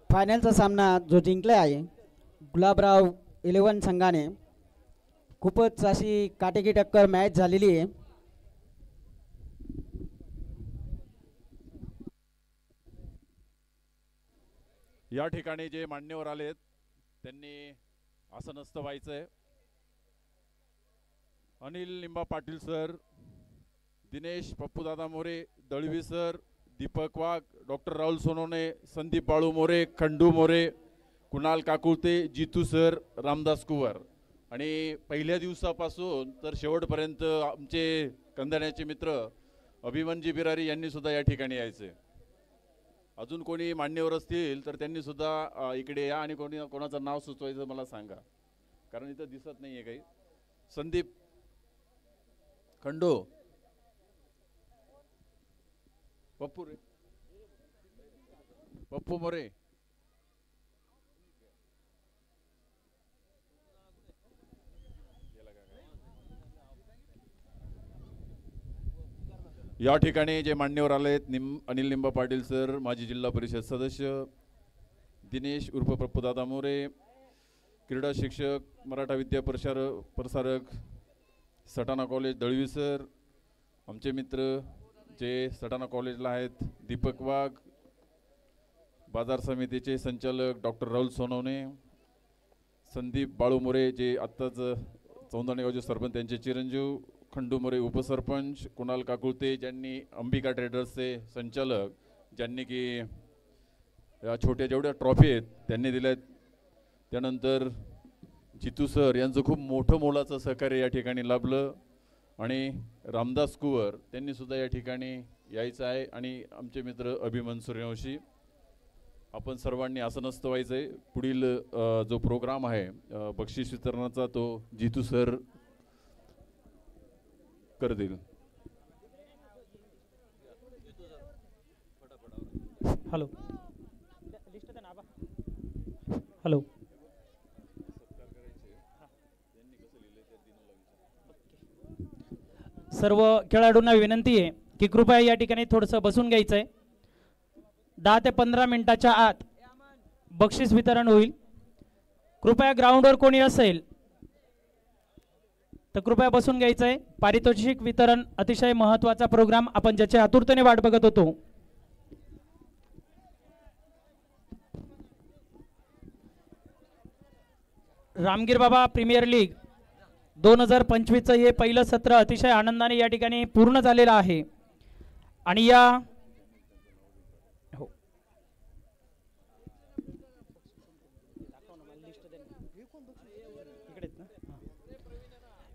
फायनलचा सामना जो जिंकला आहे गुलाबराव 11 संघाने, खूपच अशी काटेकी टक्कर मॅच झालेली आहे. या ठिकाणी जे मान्यवर आलेत त्यांनी आसनस्थ व्हायचंय. अनिल लिंबा पाटील सर, दिनेश पप्पूदादा मोरे, दळवी सर, दीपक वाघ, डॉक्टर राहुल सोनवणे, संदीप बाळू मोरे, खंडू मोरे, कुणाल काकुळते, जितू सर, रामदास कुवर. आणि पहिल्या दिवसापासून तर शेवटपर्यंत आमचे कंधाण्याचे मित्र अभिमन्यू बिरारी यांनी सुद्धा या ठिकाणी यायचे. अजून कोणी मान्यवर असतील तर त्यांनी सुद्धा इकडे या आणि कोणाचं नाव सुचवायचं मला सांगा, कारण इथं दिसत नाहीये काही. संदीप खंडू, पप्पू रे, पप्पू मोरे, या ठिकाणी जे मान्यवर आलेत अनिल लिंबा पाटील सर, माजी जिल्हा परिषद सदस्य, दिनेश उर्फ प्रभुदादा मोरे, क्रीडा शिक्षक, मराठा विद्या प्रसारक, सटाणा कॉलेज दळवी सर, आमचे मित्र जे सटाणा कॉलेजला आहेत दीपक वाघ, बाजार समितीचे संचालक डॉक्टर राहुल सोनवणे, संदीप बाळू मोरे जे आत्ताच चौंदाणे गावचे सरपंच त्यांचे चिरंजीव, खंडू मोरे उपसरपंच, कुणाल काकुळते ज्यांनी अंबिका ट्रेडर्सचे संचालक, ज्यांनी की या छोट्या जेवढ्या ट्रॉफी आहेत त्यांनी दिल्यात. त्यानंतर जितू सर यांचं खूप मोठं मोलाचं सहकार्य या ठिकाणी लाभलं. आणि रामदास कुवर त्यांनी सुद्धा या ठिकाणी यायचं आहे. आणि आमचे मित्र अभिमन्यू सूर्यवंशी. आपण सर्वांनी आसनस्थ व्हायचं आहे. पुढील जो प्रोग्राम आहे बक्षीस वितरणाचा तो जितू सर करतील. हॅलो हॅलो, सर्व खेळाडूंना विनंती आहे की कृपया या ठिकाणी थोडंसं बसून घ्यायचं आहे. 10 ते 15 मिनिटाच्या आत बक्षीस वितरण होईल. कृपया ग्राउंडवर कोणी असेल तर कृपया बसून घ्यायचं आहे. पारितोषिक वितरण अतिशय महत्त्वाचा प्रोग्राम आपण ज्याची आतुरतेने वाट बघत होतो. रामगीर बाबा प्रीमियर लीग 2025चं हे पहिलं सत्र अतिशय आनंदाने या ठिकाणी पूर्ण झालेलं आहे. आणि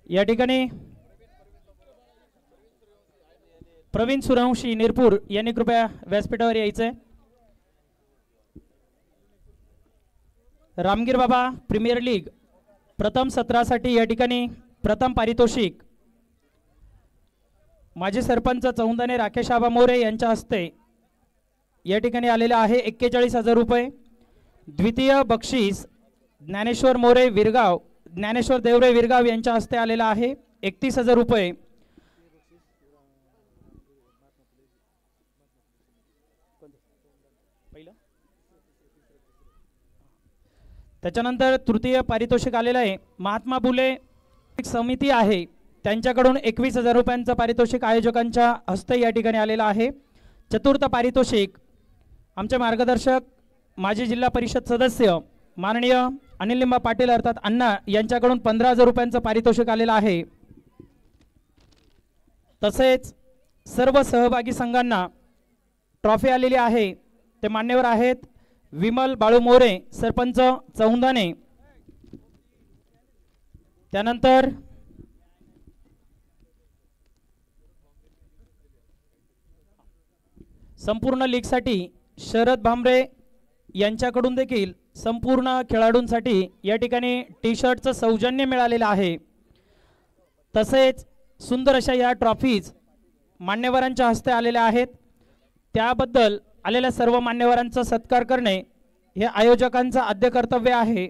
या ठिकाणी प्रवीण सूर्यवंशी निरपूर यांनी कृपया व्यासपीठावर यायचंय. रामगीर बाबा प्रीमियर लीग प्रथम सत्रासाठी या ठिकाणी प्रथम पारितोषिक माजी सरपंच चौंदाणे राकेश आबा मोरे यांच्या हस्ते या ठिकाणी आलेले आहे 41,000 रुपये. द्वितीय बक्षीस ज्ञानेश्वर मोरे विरगाव, ज्ञानेश्वर देवरे विरगाव यांच्या हस्ते आलेला आहे 31,000 रुपये. त्याच्यानंतर तृतीय पारितोषिक आलेलं आहे महात्मा फुले समिती आहे त्यांच्याकडून 21,000 रुपयांचं पारितोषिक आयोजकांच्या हस्ते या ठिकाणी आलेलं आहे. चतुर्थ पारितोषिक आमचे मार्गदर्शक माजी जिल्हा परिषद सदस्य माननीय अनिल लिंबा पाटील अर्थात अण्णा यांच्याकडून 15,000 रुपयांचं पारितोषिक आलेलं आहे. तसेच सर्व सहभागी संघांना ट्रॉफी आलेली आहे. ते मान्यवर आहेत विमल बाळू मोरे सरपंच चौंदाणे, त्यानंतर संपूर्ण लीगसाठी शरद भांबरे यांच्याकडून देखील संपूर्ण खेळाडूंसाठी या ठिकाणी टी शर्टचं सौजन्य मिळालेलं आहे. तसेच सुंदर अशा या ट्रॉफीज मान्यवरांच्या हस्ते आलेल्या आहेत. त्याबद्दल आलेल्या सर्व मान्यवरांचा सत्कार करणे हे आयोजकांचं आद्य कर्तव्य आहे.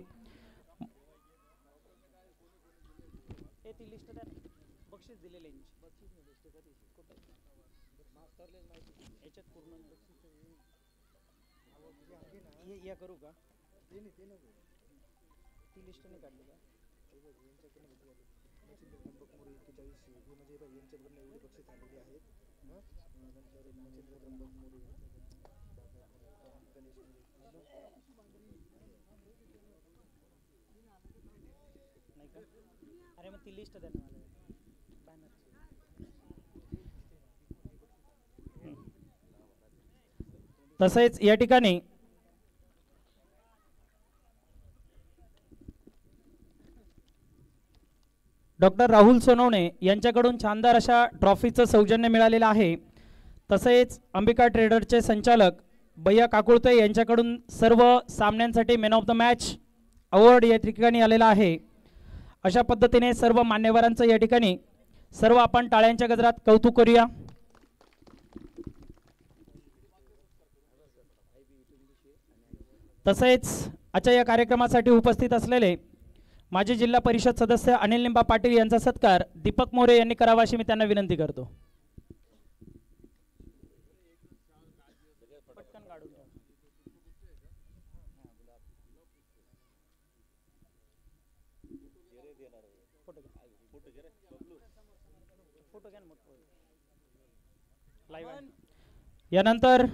या करू का ती लिस्ट नाही काढली का नाही का अरे मग ती लिस्ट द्या ना मला तसेच या ठिकाणी डॉक्टर राहुल सोनवणे यांच्याकडून शानदार अशा ट्रॉफीचं सौजन्य मिळालेलं आहे। तसेच अंबिका ट्रेडरचे संचालक भैया काकुळते यांच्याकडून सर्व सामन्यांसाठी man of the match award या ठिकाणी आलेला आहे। अशा पद्धतीने सर्व मान्यवरांचं या ठिकाणी सर्व आपण टाळ्यांच्या गजरात कौतुक करूया। तसेच आजच्या या कार्यक्रमासाठी उपस्थित असलेले माजी जिल्हा परिषद सदस्य अनिल लिंबा पाटील यांचा सत्कार दीपक मोरे यांनी करावा अशी मी त्यांना विनंती करतो। यानंतर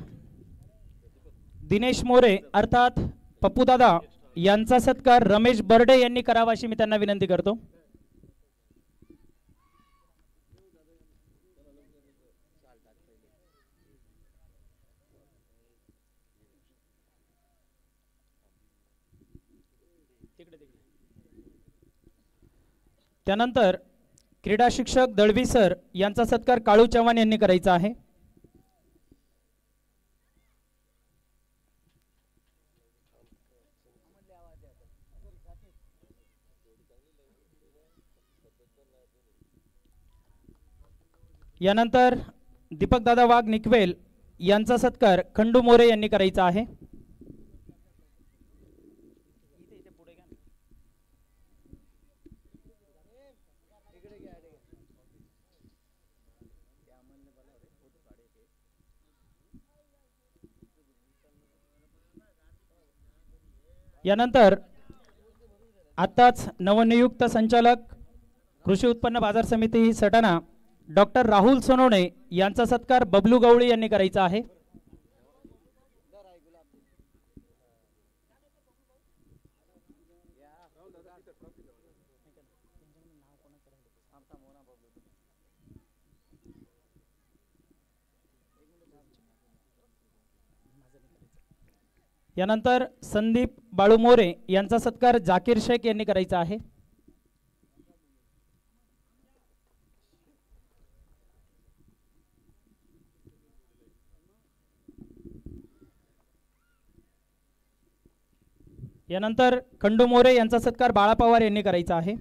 दिनेश मोरे अर्थात पप्पू दादा यांचा सत्कार रमेश बर्डे यांनी करावा अशी मी त्यांना विनंती करतो। त्यानंतर क्रीडा शिक्षक दळवी सर यांचा सत्कार काळू चव्हाण यांनी करायचा आहे। यानंतर दीपक दादा वाघ निकवेल यांचा सत्कार खंडू मोरे यांनी करायचा आहे। यानंतर आताच नवनियुक्त संचालक कृषी उत्पन्न बाजार समिती सटाणा डॉक्टर राहुल सोनवणे यांचा सत्कार बबलू गवळी यांनी करायचा आहे। यानंतर संदीप बाळू मोरे यांचा सत्कार जाकीर शेख यांनी करायचा आहे। यानंतर खंडू मोरे यांचा सत्कार बाळा पवार यांनी करायचा आहे।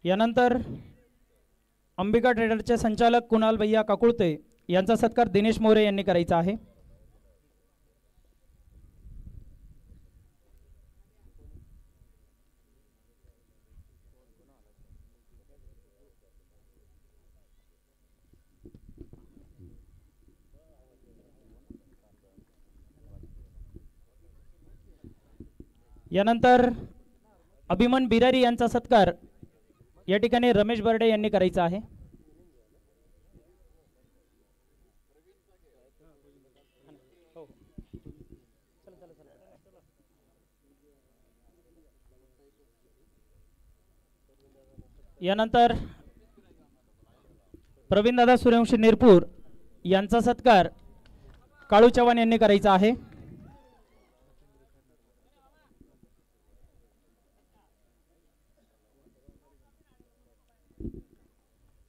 यानंतर अंबिका ट्रेडरचे संचालक कुणाल भैया काकुळते यांचा सत्कार दिनेश मोरे यांनी करायचा आहे। यानंतर अभिमन बिरारी यांचा सत्कार या ठिकाणी रमेश बर्डे यांनी करायचा आहे। यानंतर प्रवीण दादा सूर्यवंशी निरपूर यांचा सत्कार काळू चव्हाण यांनी करायचा आहे।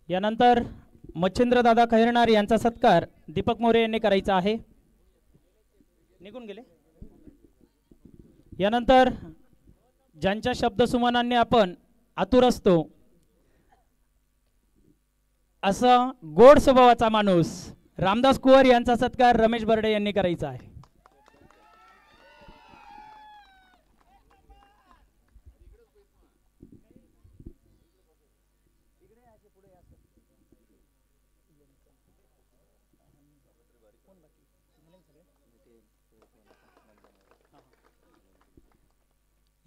यानंतर मच्छिंद्र दादा खैरनार यांचा सत्कार दीपक मोरे यांनी करायचा आहे। निघून गेले। यानंतर ज्यांच्या शब्दसुमनांनी आपण आतुर असतो असा गोड स्वभावाचा माणूस रामदास कुवर यांचा सत्कार रमेश बर्डे यांनी करायचा आहे।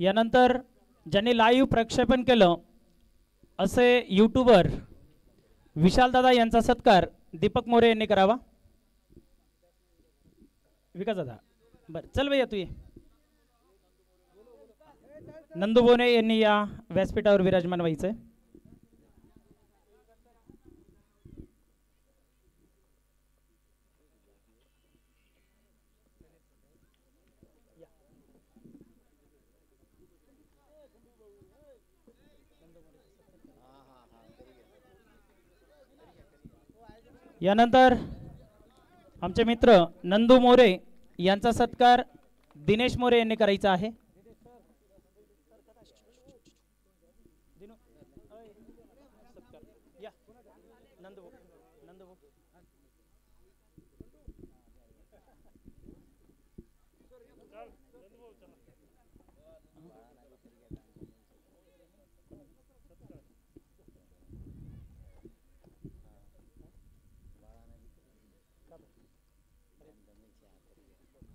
यानंतर ज्यांनी लाईव्ह प्रक्षेपण केलं असे यूट्यूबर विशालदादा यांचा सत्कार दीपक मोरे यांनी करावा. विकास दादा बरं चल भैया तू ये. नंदू बोने यांनी या व्यासपीठावर विराजमान व्हायचंय. यानंतर आमचे मित्र नंदू मोरे यांचा सत्कार दिनेश मोरे यांनी करायचा आहे.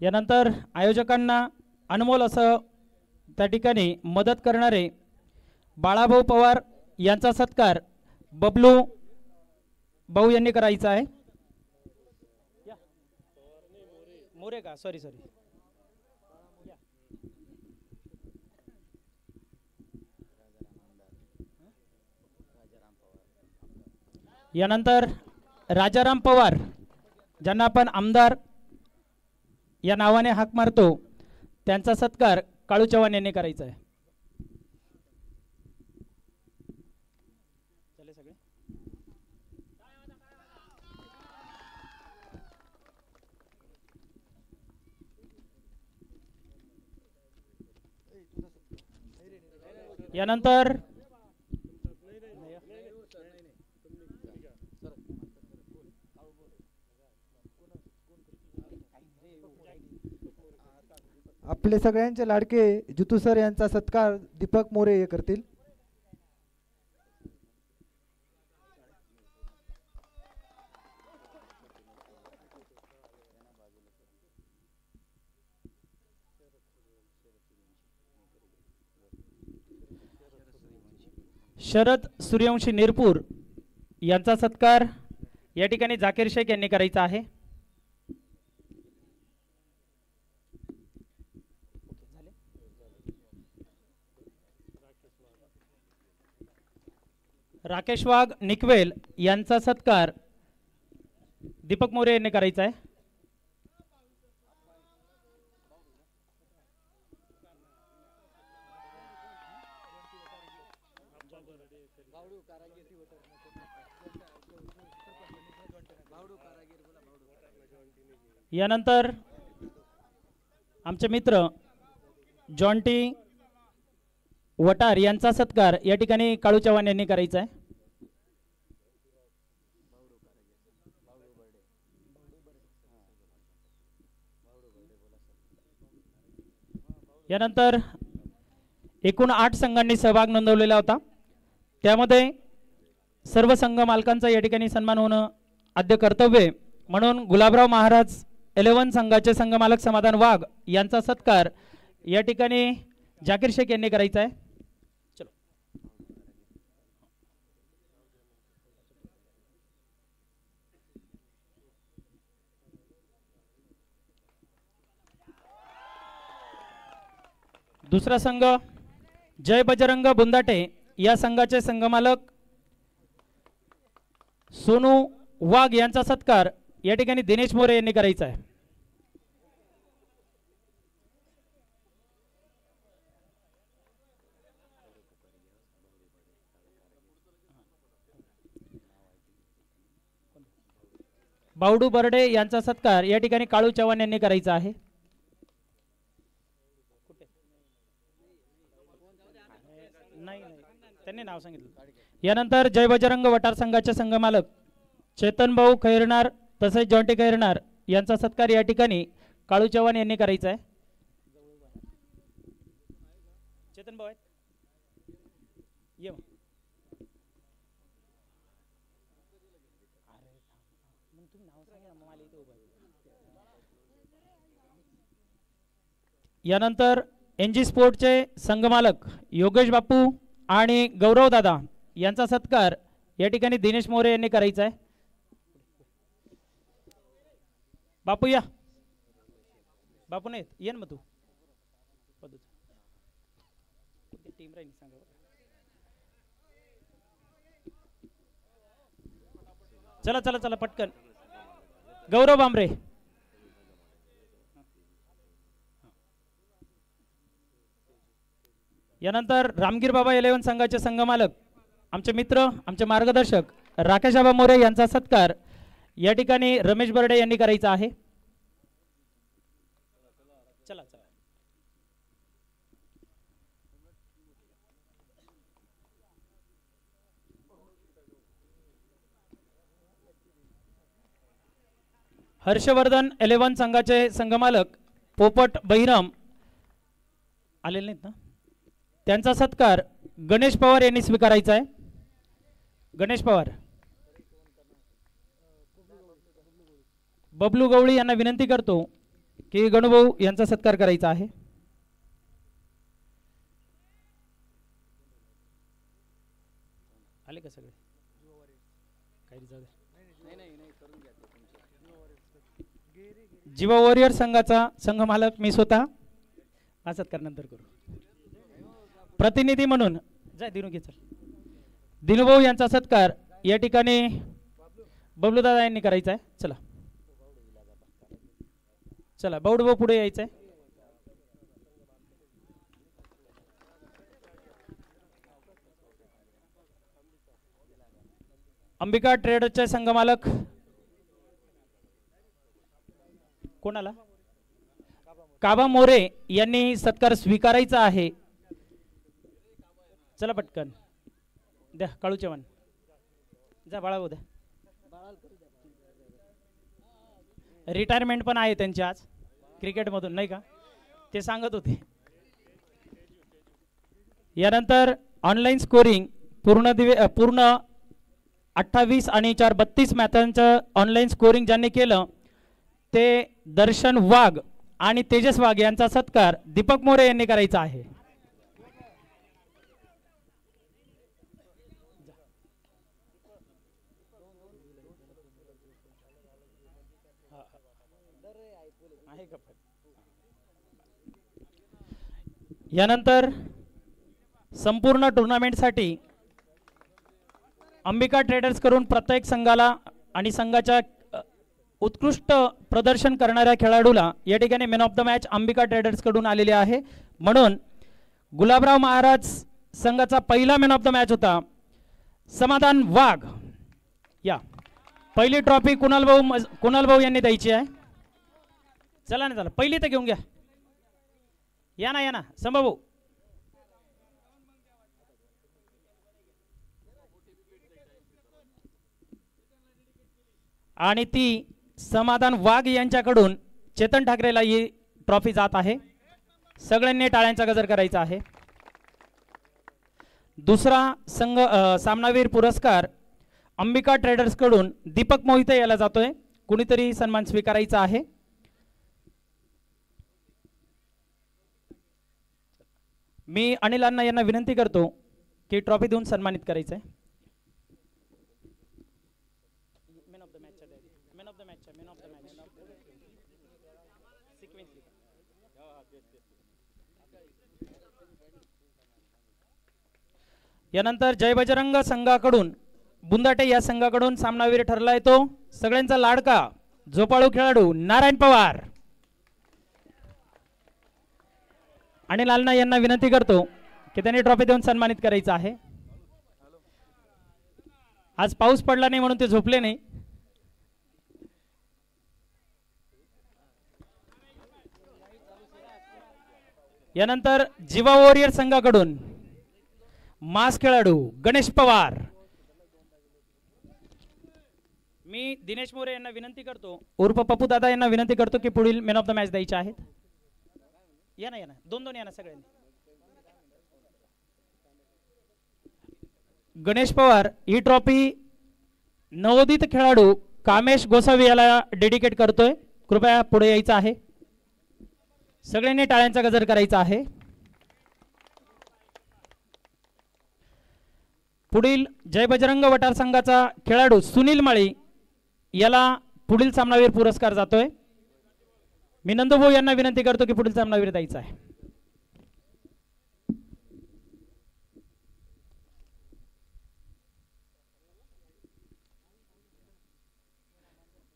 यानंतर आयोजकांना अनमोल असं त्या ठिकाणी मदत करणारे बाळाभाऊ पवार यांचा सत्कार बबलू भाऊ यांनी करायचा आहे. मोरे का सॉरी यानंतर राजाराम पवार ज्यांना आपण आमदार या नावाने हाक मारतो त्यांचा सत्कार काळू चव्हाण यांनी करायचा आहे. यानंतर आपले सगळ्यांचे लाडके जितू सर यांचा सत्कार दीपक मोरे हे करतील. शरद सूर्यवंशी निरपूर यांचा सत्कार या ठिकाणी जाकीर शेख यांनी करायचा आहे. राकेश वाघ निकवेल यांचा सत्कार दीपक मोरे यांनी करायचा आहे. यानंतर आमचे मित्र जॉन्टी वटार यांचा सत्कार या ठिकाणी काळू चव्हाण यांनी करायचा आहे. यानंतर एकूण 8 संघांनी सहभाग नोंदवलेला होता. त्यामध्ये सर्व संघ मालकांचा या ठिकाणी सन्मान होणं आद्य कर्तव्य म्हणून गुलाबराव महाराज 11 संघाचे संघ मालक समाधान वाघ यांचा सत्कार या ठिकाणी जाकीर शेख यांनी करायचा आहे. चलो दुसरा संघ जय बजरंग बुंदाटे या संघाचे संघ मालक सोनू वाघ यांचा सत्कार या ठिकाणी दिनेश मोरे यांनी करायचा आहे. बावडू बर्डे यांचा सत्कार या ठिकाणी काळू चव्हाण यांनी करायचा आहे. त्यांनी नाव सांगितलं. यानंतर जय बजरंग वटार संघाचे संघ मालक चेतन भाऊ खैरनार तसेच जॉन्टी खैरनार यांचा सत्कार या ठिकाणी काळू चव्हाण यांनी करायचा आहे. चेतन भाऊ ये. यानंतर NG स्पोर्टचे संघमालक योगेश बापू आणि गौरव दादा यांचा सत्कार या ठिकाणी दिनेश मोरे यांनी करायचा आहे. बापू या. बापू नाही ये ना मग तू. टीम राहील सांगा. चला चला चला पटकन. गौरव बांबरे. यानंतर रामगीर बाबा 11 संघाचे संघमालक आमचे मित्र आमचे मार्गदर्शक राकेश बाबा मोरे यांचा सत्कार या ठिकाणी रमेश बर्डे यांनी करायचा आहे. चला चला. हर्षवर्धन 11 संघाचे संघमालक पोपट बहिरम आलेले नाहीत ना, त्यांचा सत्कार गणेश पवार यांनी स्वीकारायचा आहे. गणेश पवार. बबलू गवळी यांना विनंती करतो की गणूभाऊ यांचा सत्कार करायचा आहे. आले का सगळे? जीवा वॉरियर संघाचा संघमालक मी स्वतः. हा सत्कार नंतर करू. प्रतिनिधी म्हणून जाय दिनू घे. चल दिनूभाऊ यांचा सत्कार या ठिकाणी बबलू दादा यांनी करायचा आहे. चला चला बावडभाऊ पुढे यायचंय. अंबिका ट्रेडर्सचे संघमालक कोणाला? काबा मोरे यांनी सत्कार स्वीकारायचा आहे. चला पटकन द्या. काळू चव्हाण जा. बाळा द्या. रिटायरमेंट पण आहे त्यांची आज क्रिकेटमधून नाही का, ते सांगत होते. यानंतर ऑनलाईन स्कोरिंग पूर्ण 28 आणि 4 32 मॅचांचं ऑनलाईन स्कोरिंग ज्यांनी केलं ते दर्शन वाघ आणि तेजस वाघ यांचा सत्कार दीपक मोरे यांनी करायचा आहे. यानंतर संपूर्ण टुर्नामेंटसाठी अंबिका ट्रेडर्स कडून प्रत्येक संघाला आणि संघाच्या उत्कृष्ट प्रदर्शन करणाऱ्या खेळाडूला या ठिकाणी man of the match Ambika traders कडून आलेले आहे. म्हणून गुलाबराव महाराज संघाचा पहिला मॅन ऑफ द मॅच होता समाधान वाघ. या पहिली ट्रॉफी कुणाल भाऊ यांनी द्यायची आहे. चला ना चला पहिली तर घेऊन घ्या. या ना संभाऊ. आणि ती समाधान वाघ यांच्याकडून चेतन ठाकरेला ही ट्रॉफी जात आहे. सगळ्यांनी टाळ्यांचा गजर करायचा आहे. दुसरा संघ सामनावीर पुरस्कार अंबिका ट्रेडर्स कडून दीपक मोहिते याला जातोय. कुणीतरी सन्मान स्वीकारायचा आहे. मी अनिल अण्णा यांना विनंती करतो की ट्रॉफी देऊन सन्मानित करायचं आहे. यानंतर जय बजरंग संघाकडून बुंदाटे या संघाकडून सामनावीर ठरलाय तो सगळ्यांचा लाडका झोपाळू खेळाडू नारायण पवार. आणि लालना यांना विनंती करतो की त्यांनी ट्रॉफी देऊन सन्मानित करायचं आहे. आज पाऊस पडला नाही म्हणून ते झोपले नाही. यानंतर जीवा वॉरियर संघाकडून मास खेळाडू गणेश पवार. मी दिनेश मोरे यांना विनंती करतो उर्फ पप्पू दादा यांना विनंती करतो की पुढील मॅन ऑफ द मॅच द्यायचे आहेत. या ना दोन या ना सगळ्यांनी. गणेश पवार ही ट्रॉफी नवोदित खेळाडू कामेश गोसावी याला डेडिकेट करतोय. कृपया पुढे यायचं आहे. सगळ्यांनी टाळ्यांचा गजर करायचा आहे. पुढील जय बजरंग वटार संघाचा खेळाडू सुनील माळी याला पुढील सामनावीर पुरस्कार जातोय. मी नंदुभाऊ यांना विनंती करतो की पुढील सामनावीर द्यायचा आहे.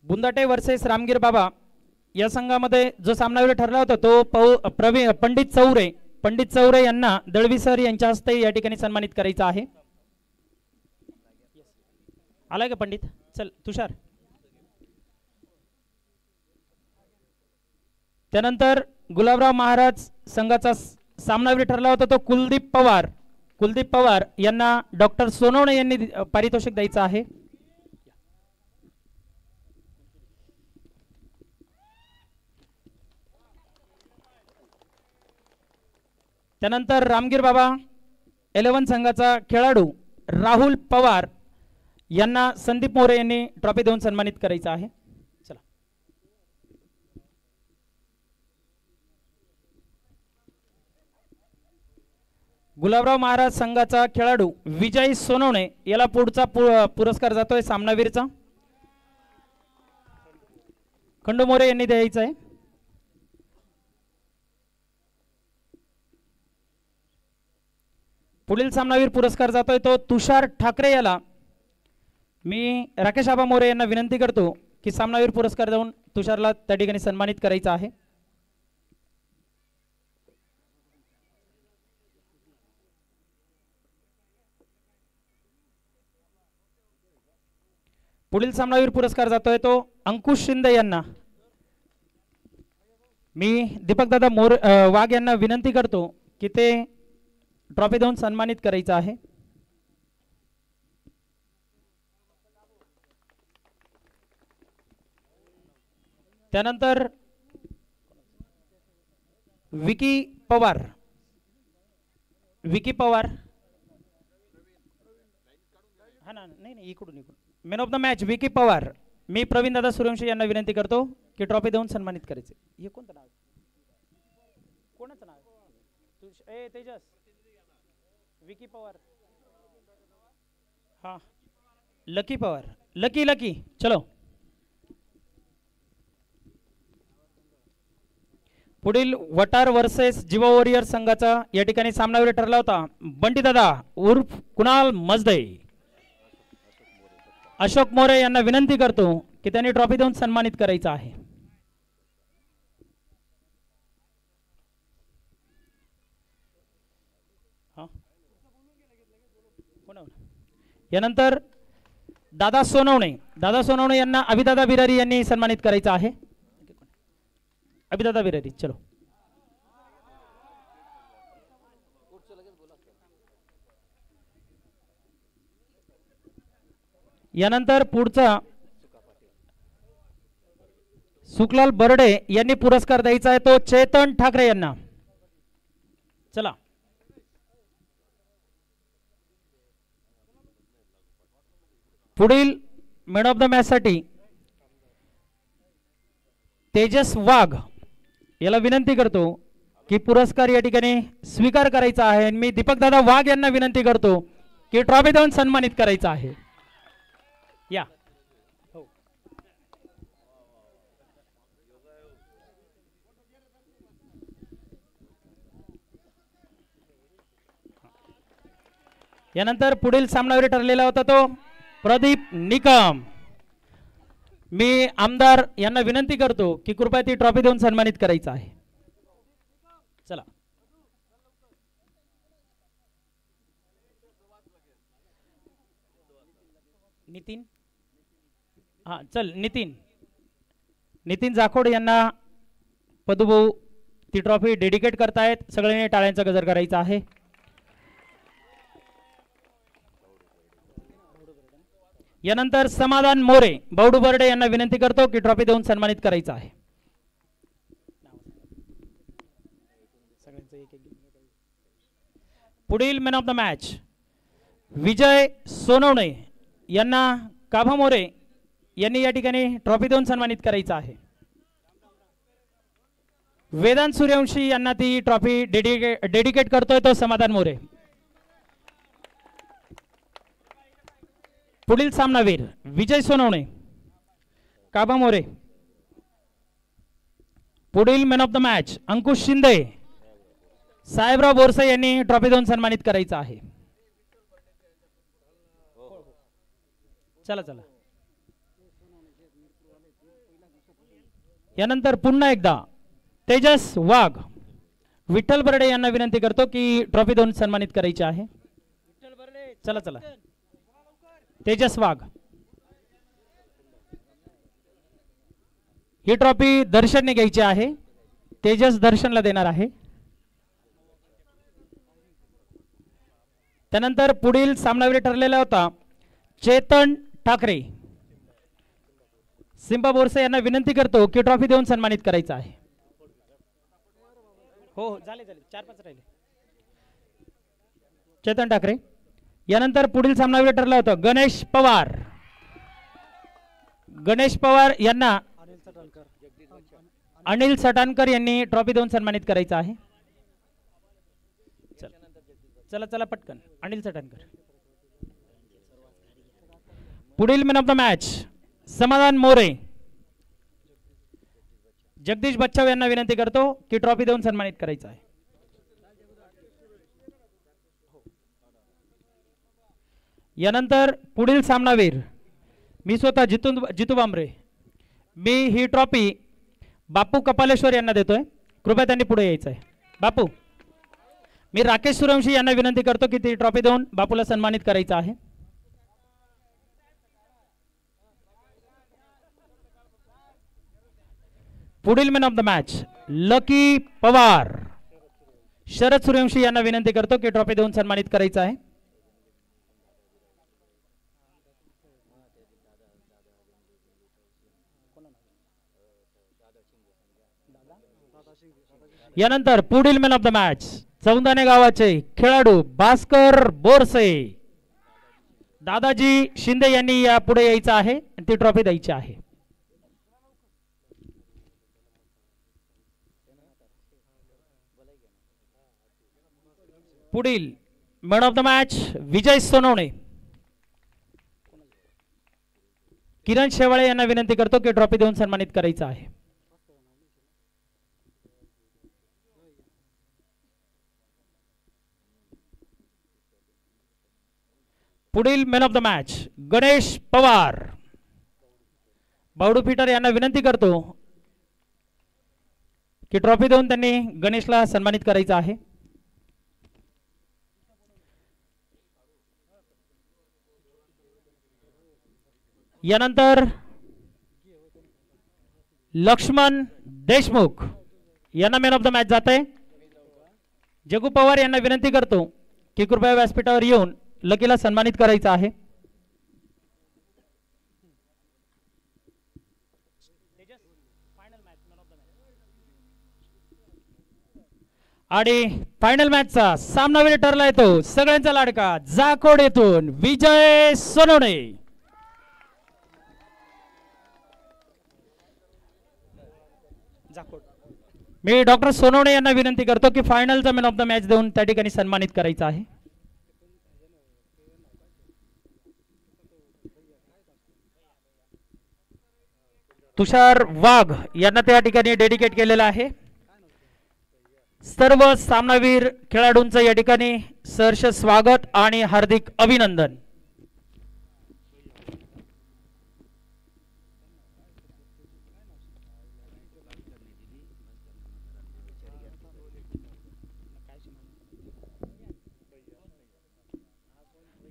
बुंदाटे वर्सेस रामगीर बाबा या संघामध्ये जो सामनावीर ठरला होता तो पंडित चौरे यांना दळवी सर यांच्या हस्ते या ठिकाणी सन्मानित करायचा आहे. आलाय का पंडित? चल तुषार. त्यानंतर गुलाबराव महाराज संघाचा सामनावीर ठरला होता तो कुलदीप पवार यांना डॉक्टर सोनवणे यांनी पारितोषिक द्यायचं आहे. त्यानंतर रामगीर बाबा 11 संघाचा खेळाडू राहुल पवार यांना संदीप मोरे यांनी ट्रॉफी देऊन सन्मानित करायचं आहे. चला. गुलाबराव महाराज संघाचा खेळाडू विजय सोनवणे याला पुढचा पुरस्कार जातोय सामनावीरचा. खंडू मोरे यांनी द्यायचा आहे. पुढील सामनावीर पुरस्कार जातोय तो तुषार ठाकरे याला. मी राकेश आबा मोरे यांना विनंती करतो की सामनावीर पुरस्कार देऊन तुषारला त्या ठिकाणी सन्मानित करायचं आहे. पुढील सामनावीर पुरस्कार जातोय तो अंकुश शिंदे यांना. मी दीपकदादा वाघ यांना विनंती करतो की ते ट्रॉफी देऊन सन्मानित करायचं आहे. त्यानंतर विकी पवार हा ना नाही इकडून man of the match Vicky Pawar. मी प्रवीण दादा सूर्यवंशी यांना विनंती करतो की ट्रॉफी देऊन सन्मानित करायचे. हे कोणतं नाव? कोणाचं नाव? तेजस विकी पवार. हाँ लकी पवार. लकी चलो. पुढील वटार वर्सेस जीवा वॉरियर संघाचा या ठिकाणी सामनावीर ठरला होता बंटी दादा उर्फ कुणाल मजदे. अशोक मोरे यांना विनंती करतो की त्यांनी ट्रॉफी देऊन सन्मानित करायचं आहे. यानंतर दादा सोनवणे यांना अभिदादा बिरारी यांनी सन्मानित करायचं आहे. अभिदादा बिरारी चलो. यानंतर पुढचा सुखलाल बर्डे यांनी पुरस्कार द्यायचा आहे तो चेतन ठाकरे यांना. चला. पुढील मॅन ऑफ द मॅच साठी तेजस वाघ याला विनंती करतो की पुरस्कार या ठिकाणी स्वीकार करायचा आहे. मी दीपकदादा वाघ यांना विनंती करतो की ट्रॉफी देऊन सन्मानित करायचा आहे. या हो. यानंतर पुढील सामनावीर ठरलेला होता तो प्रदीप निकम. मी आमदार यांना विनंती करतो की कृपया ती ट्रॉफी देऊन सन्मानित करायचं आहे. चला. नितीन हा चल नितीन जाखोड यांना पदुभाऊ ती ट्रॉफी डेडिकेट करतायत. सगळ्यांनी टाळ्यांचा गजर करायचा आहे. यानंतर समाधान मोरे बावडू बर्डे यांना विनंती करतो की ट्रॉफी देऊन सन्मानित करायचं आहे. पुढील मॅन ऑफ द मॅच विजय सोनवणे यांना काभा मोरे यांनी या ठिकाणी ट्रॉफी देऊन सन्मानित करायचं आहे. वेदांत सूर्यवंशी यांना ती ट्रॉफी डेडिकेट करतोय तो समाधान मोरे. पुढील सामनावीर विजय सोनवणे काबा मोरे. पुढील man of the match Ankush Shinde. Sahebrao Borse यांनी ट्रॉफी देऊन सन्मानित करायचं आहे. चला चला. यानंतर पुन्हा एकदा तेजस वाघ. विठ्ठल बर्डे यांना विनंती करतो की ट्रॉफी देऊन सन्मानित करायची आहे. चला चला. तेजस वाघ. ही ट्रॉफी दर्शनने घ्यायची आहे. तेजस दर्शनला देणार आहे. त्यानंतर पुढील सामनावीर ठरलेला होता चेतन ठाकरे. सिंबा बोरसे यांना विनंती करतो की ट्रॉफी देऊन सन्मानित करायचं आहे. हो हो झाले झाले 4-5 राहिले. चेतन ठाकरे. यानंतर पुढील सामनावीर ठरला होता गणेश पवार. गणेश पवार यांना अनिल सटानकर यांनी ट्रॉफी देऊन सन्मानित करायचं आहे. चला चला पटकन. अनिल सटानकर. पुढील मॅन ऑफ द मॅच समाधान मोरे. जगदीश बच्चाव यांना विनंती करतो की ट्रॉफी देऊन सन्मानित करायचं आहे. यानंतर पुढील सामनावीर मी स्वतः जितू बांबरे. मी ही ट्रॉफी बापू कपालेश्वर यांना देतोय. कृपया त्यांनी पुढे यायचं आहे. बापू. मी राकेश सूर्यवंशी यांना विनंती करतो की ती ट्रॉफी देऊन बापूला सन्मानित करायचं आहे. पुढील man of the match lucky Pawar. Sharad Suryavanshi यांना विनंती करतो की ट्रॉफी देऊन सन्मानित करायचं आहे. यानंतर पुढील मॅन ऑफ द मॅच चौंदाने गावाचे खेळाडू भास्कर बोरसे. दादाजी शिंदे यांनी या पुढे यायचं आहे आणि ती ट्रॉफी द्यायची आहे. पुढील मॅन ऑफ द मॅच विजय सोनवणे. किरण शेवाळे यांना विनंती करतो की ट्रॉफी देऊन सन्मानित करायचं आहे. पुढील man of the match Ganesh Pawar. बावडू पीटर यांना विनंती करतो की ट्रॉफी देऊन त्यांनी गणेशला सन्मानित करायचं आहे. यानंतर लक्ष्मण देशमुख यांना मॅन ऑफ द मॅच जात आहे. जगू पवार यांना विनंती करतो की कृपया व्यासपीठावर येऊन लकीला सन्मानित करायचं आहे. आणि फायनल मॅचचा सामनावीर ठरला येतो सगळ्यांचा लाडका जाखोड येथून विजय सोनवणे. मी डॉक्टर सोनवणे यांना विनंती करतो की फायनलचा मॅन ऑफ द मॅच देऊन त्या ठिकाणी सन्मानित करायचं आहे. तुषार वाघ यांना त्या ठिकाणी डेडिकेट केलेला आहे. सर्व सामनावीर खेळाडूंचं या ठिकाणी सहर्ष स्वागत आणि हार्दिक अभिनंदन.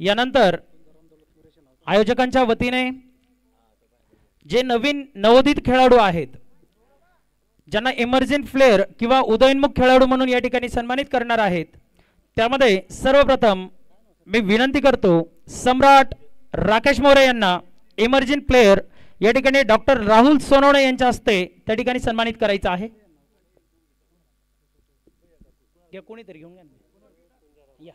यानंतर आयोजकांच्या वतीने जे नवीन नवोदित खेळाडू आहेत ज्यांना इमर्जिंग प्लेयर किंवा उदयोन्मुख खेळाडू म्हणून या ठिकाणी सन्मानित करणार आहेत, त्यामध्ये सर्वप्रथम मी विनंती करतो सम्राट राकेश मोरे यांना इमर्जिंग प्लेयर या ठिकाणी डॉक्टर राहुल सोनवणे यांच्या हस्ते त्या ठिकाणी सन्मानित करायचं आहे. कोणीतरी घेऊन या.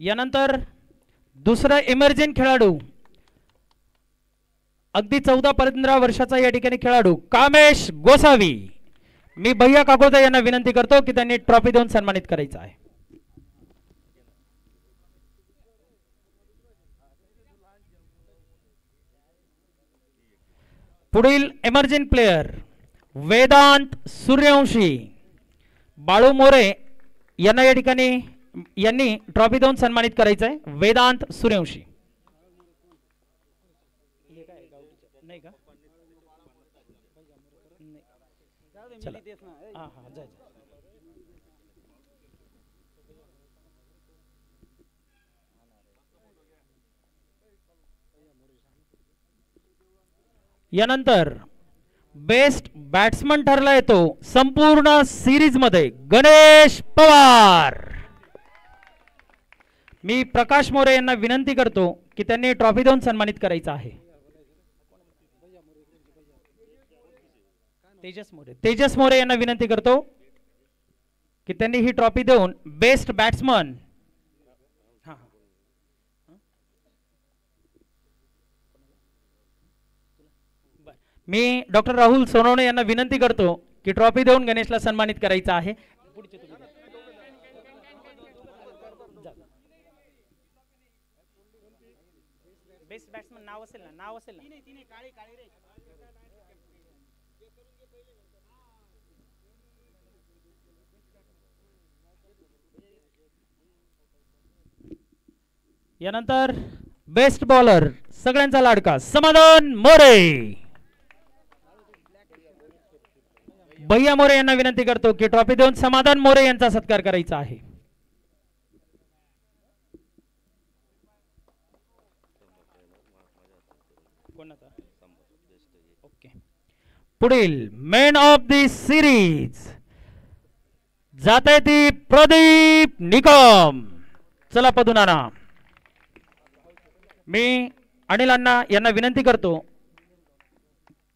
यानंतर दुसरा इमर्जिंग खेळाडू अगदी 14-15 वर्षाचा या ठिकाणी खेळाडू कामेश गोसावी, मी भैया काकोदे यांना विनंती करतो की त्यांनी ट्रॉफी देऊन सन्मानित करायचं आहे. पुढील एमर्जिंग प्लेयर वेदांत सूर्यवंशी, बाळू मोरे यांना या ठिकाणी यांनी ट्रॉफी देऊन सन्मानित करायचं आहे. वेदांत सूर्यवंशी. यानंतर बेस्ट बॅट्समन ठरला येतो संपूर्ण सिरीज मध्ये गणेश पवार. मी प्रकाश मोरे यांना विनंती करतो की त्यांनी ट्रॉफी देऊन सन्मानित करायचं आहे. तेजस मोरे यांना विनंती करतो की त्यांनी ही ट्रॉफी देऊन बेस्ट बॅट्समन. मी डॉक्टर राहुल सोनवणे यांना विनंती करतो की ट्रॉफी देऊन गणेशला सन्मानित करायचं आहे. बेस्ट बॅट्समन नाव असेल ना, नाव असेल ना. यानंतर बेस्ट बॉलर सगळ्यांचा लाडका समाधान मोरे. भैया मोरे यांना विनंती करतो की ट्रॉफी देऊन समाधान मोरे यांचा सत्कार करायचा आहे. ओके. पुढील मॅन ऑफ द सिरीज जाते ती प्रदीप निकम. चला पदुनाना. मी अनिल अण्णा यांना विनंती करतो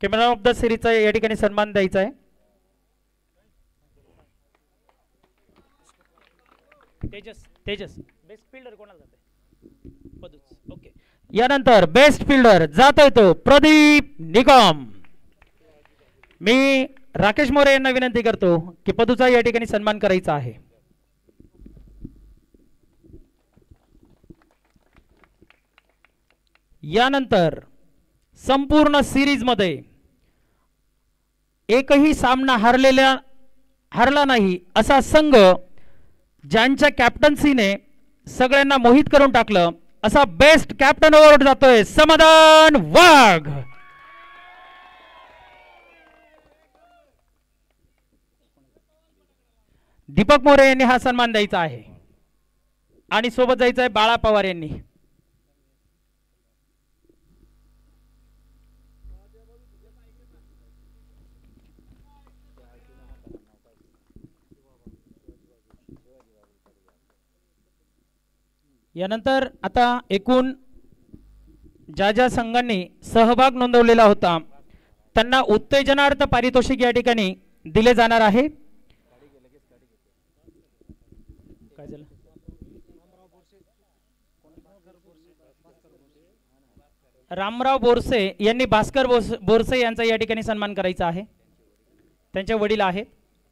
की मॅन ऑफ द सिरीजचा या ठिकाणी सन्मान द्यायचा आहे. तेजस बेस्ट फिल्डर कोणाला जाते? पदूच. ओके. यानंतर बेस्ट फिल्डर जातोय तो प्रदीप निकम. मी राकेश मोरे यांना विनंती करतो की पदूचा या ठिकाणी सन्मान करायचा आहे. यानंतर संपूर्ण सिरीज मध्ये एकही सामना हरला नाही असा संघ ज्यांच्या कॅप्टन्सीने सगळ्यांना मोहित करून टाकलं असा बेस्ट कॅप्टन अवॉर्ड जातोय समाधान वाघ. दीपक मोरे यांनी हा सन्मान द्यायचा आहे आणि सोबत जायचं आहे बाळा पवार यांनी. यानंतर आता एकूण ज्या संघांनी सहभाग नोंदवलेला होता त्यांना उत्तेजनार्थ पारितोषिक या ठिकाणी दिले जाणार आहे. रामराव बोरसे यांनी भास्कर बोरसे यांचा या ठिकाणी सन्मान करायचा आहे. त्यांचे वडील आहेत,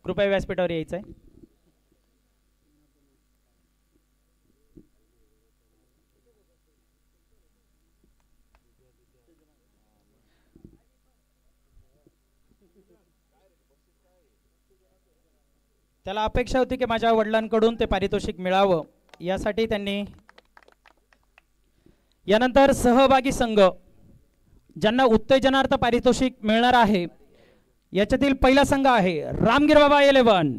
कृपया व्यासपीठावर यायचं आहे. त्याला अपेक्षा होती की माझ्या वडिलांकडून ते पारितोषिक मिळावं, यासाठी त्यांनी. यानंतर सहभागी संघ ज्यांना उत्तेजनार्थ पारितोषिक मिळणार आहे याच्यातील पहिला संघ आहे रामगिर बाबा 11.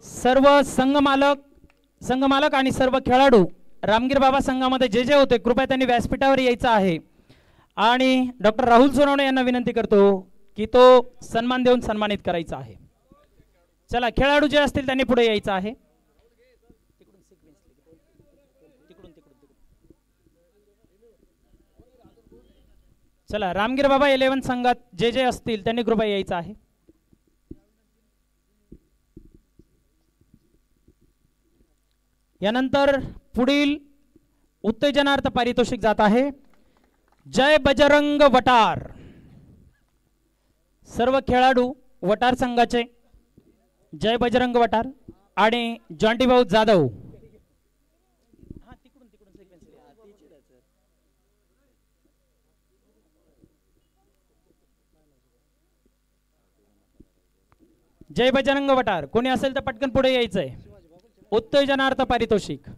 सर्व संघमालक आणि सर्व खेळाडू रामगिर बाबा संघामध्ये जे होते कृपया त्यांनी व्यासपीठावर यायचं आहे. आणि डॉक्टर राहुल सोनवणे यांना विनंती करतो की तो सन्मान देऊन सन्मानित करायचा आहे. चला, खेळाडू जे असतील त्यांनी पुढे यायचं आहे. चला, रामगिर बाबा 11 संघात जे असतील त्यांनी कृपया यायचं आहे. यानंतर पुढील उत्तेजनार्थ पारितोषिक जात आहे जय बजरंग वटार. सर्व खेळाडू वटार संघाचे जय बजरंग वटार आणि जॉन्टी भाऊ जाधव. जय बजरंग वटार. कोणी असेल तर पटकन पुढे यायचंय. उत्तेजनार्थ पारितोषिक.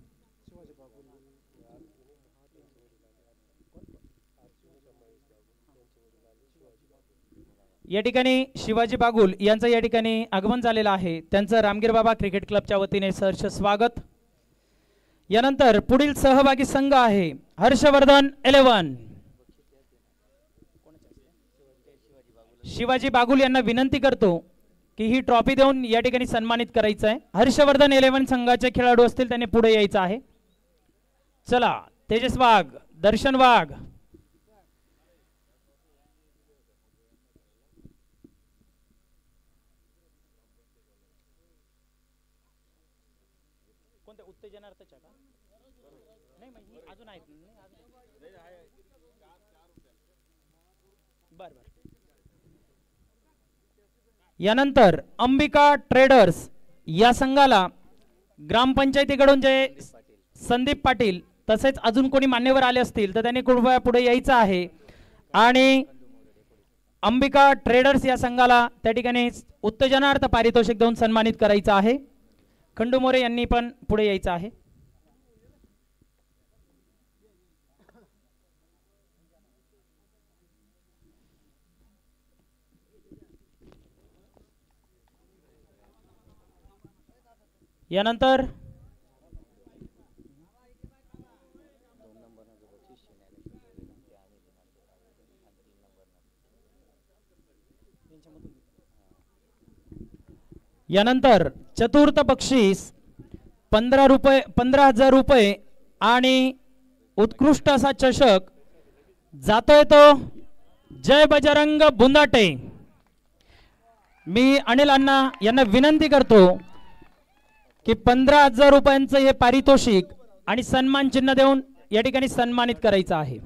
या ठिकाणी शिवाजी बागुल यांचं या ठिकाणी आगमन झालेलं आहे. त्यांचं रामगीर बाबा क्रिकेट क्लबच्या वतीने सहर्ष स्वागत. यानंतर पुढील सहभागी संघ आहे हर्षवर्धन 11. शिवाजी बागुल यांना विनंती करतो की ही ट्रॉफी देऊन या ठिकाणी सन्मानित करायचं आहे. हर्षवर्धन 11 संघाचे खेळाडू असतील त्यांनी पुढे यायचं आहे. चला तेजस वाघ, दर्शन वाघ. कोणत्या उत्तेजनार्थच्या का? नाही अजून आहेत. बर. यानंतर अंबिका ट्रेडर्स या संघाला ग्रामपंचायतीकडून जे संदीप पाटील तसेच अजून कोणी मान्यवर आले असतील तर त्यांनी कृपया पुढे यायचं आहे आणि अंबिका ट्रेडर्स या संघाला त्या ठिकाणी उत्तेजनार्थ पारितोषिक देऊन सन्मानित करायचं आहे. खंडू मोरे यांनी पण पुढे यायचं आहे. यानंतर चतुर्थ बक्षीस 15,000 रुपये आणि उत्कृष्ट असा चषक जातोय तो जय बजरंग बुंदाटे. मी अनिल अण्णा यांना विनंती करतो की 15,000 रुपयांचं हे पारितोषिक आणि सन्मान चिन्ह देऊन या ठिकाणी सन्मानित करायचं आहे.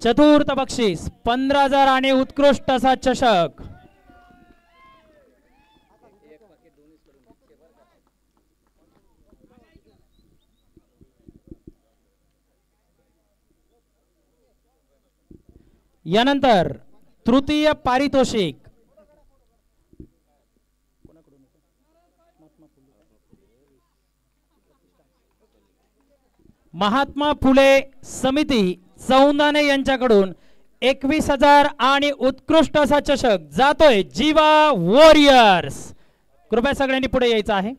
चतुर्थ बक्षीस 15,000 आणि उत्कृष्ट असा चषक. यानंतर तृतीय पारितोषिक महात्मा फुले समिती चौंदाने यांच्याकडून 21,000 आणि उत्कृष्ट असा चषक जातोय जीवा वॉरियर्स. कृपया सगळ्यांनी पुढे यायचं आहे.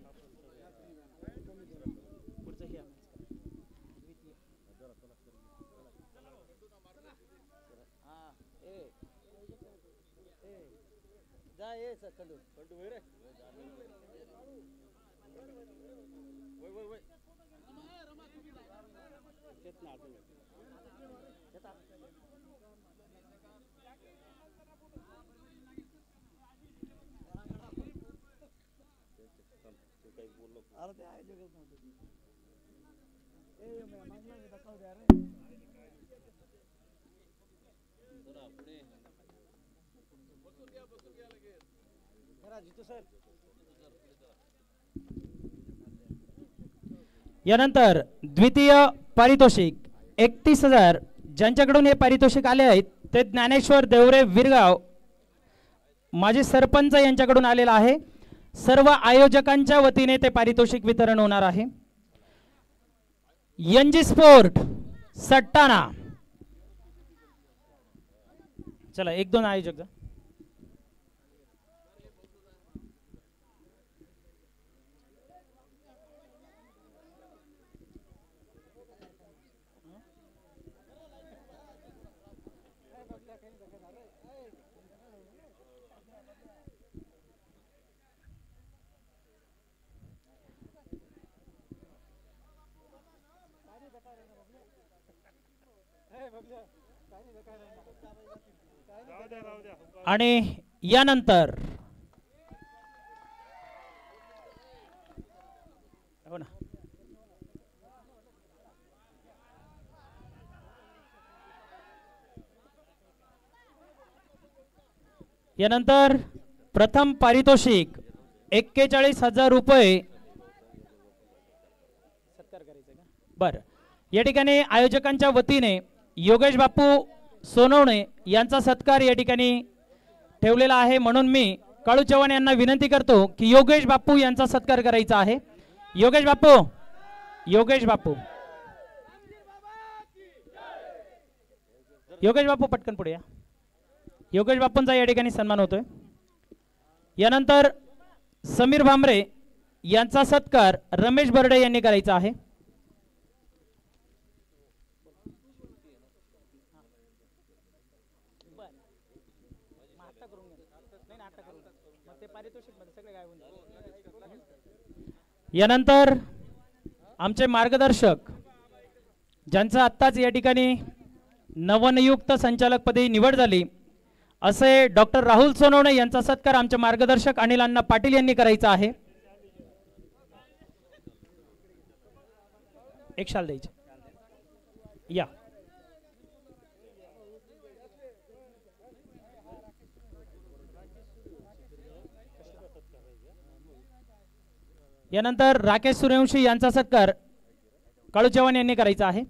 यानंतर द्वितीय पारितोषिक 31,000 ज्यांच्याकडून हे पारितोषिक आले आहेत ते ज्ञानेश्वर देवरे विरगाव माजी सरपंच यांच्याकडून आलेला आहे. सर्व आयोजकांच्या वतीने ते पारितोषिक वितरण होणार आहे. NG sport Satana. चला 1-2 आयोजक. आणि यानंतर हो ना यानंतर प्रथम पारितोषिक 41,000 रुपये बर या ठिकाणी आयोजकांच्या वतीने योगेश बापू सोनवणे यांचा सत्कार या ठिकाणी ठेवलेला आहे, म्हणून मी काळू चव्हाण यांना विनंती करतो की योगेश बापू यांचा सत्कार करायचा आहे। योगेश बापू, योगेश बापू, योगेश बापू पटकन पुढे या। योगेश बापूंचा या ठिकाणी सन्मान होतोय। यानंतर समीर भांबरे यांचा सत्कार रमेश बर्डे यांनी करायचा आहे। यानंतर आमचे मार्गदर्शक ज्यांचं आत्ताच या ठिकाणी नवनियुक्त संचालकपदी निवड झाली असे डॉक्टर राहुल सोनवणे यांचा सत्कार आमचे मार्गदर्शक अनिल अण्णा पाटील यांनी करायचा आहे। एक शाल द्यायची या। यानंतर राकेश सूर्यवंशी यांचा सत्कार काळू चव्हाण यांनी करायचा आहे।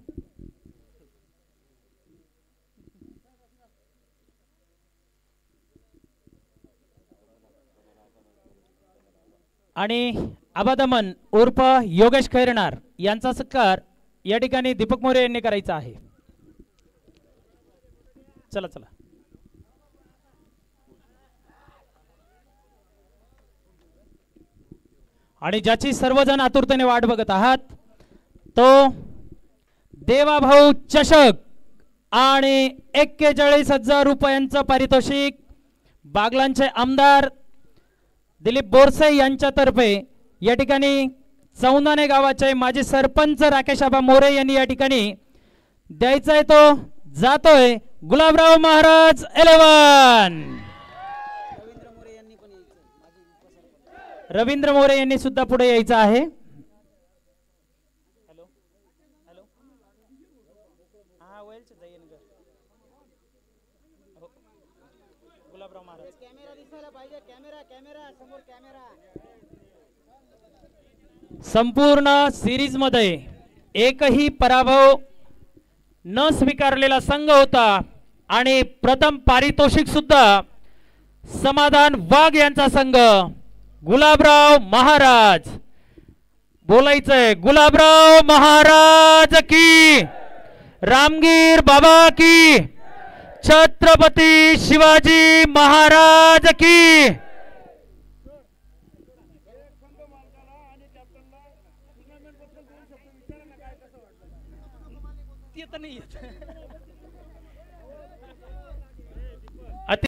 आणि आबादमन उर्फ योगेश खैरनार यांचा सत्कार या ठिकाणी दीपक मोरे यांनी करायचा आहे। चला चला आणि ज्याची सर्वजण आतुरतेने वाट बघत आहात तो देवाभाऊ चषक आणि 41,000 रुपयांचं पारितोषिक बागलांचे आमदार दिलीप बोरसे यांच्यातर्फे या ठिकाणी चौंदाणे गावाचे माजी सरपंच राकेश आबा मोरे यांनी या ठिकाणी द्यायचा आहे, तो जातोय गुलाबराव महाराज 11। रवींद्र मोरे यांनी सुद्धा पुढे यायचं आहे। हॅलो हॅलो हा वेलचे जाईन ग गुलाबराव महाराज कॅमेरा दिसायला पाहिजे, कॅमेरा कॅमेरा समोर कॅमेरा। संपूर्ण सिरीज मध्ये एकही पराभव न स्वीकारलेला संघ होता आणि प्रथम पारितोषिक सुद्धा समाधान वाघ यांचा संघ गुलाबराव महाराज। बोलायचंय गुलाबराव महाराज की, रामगीर बाबा की, छत्रपती शिवाजी महाराज की।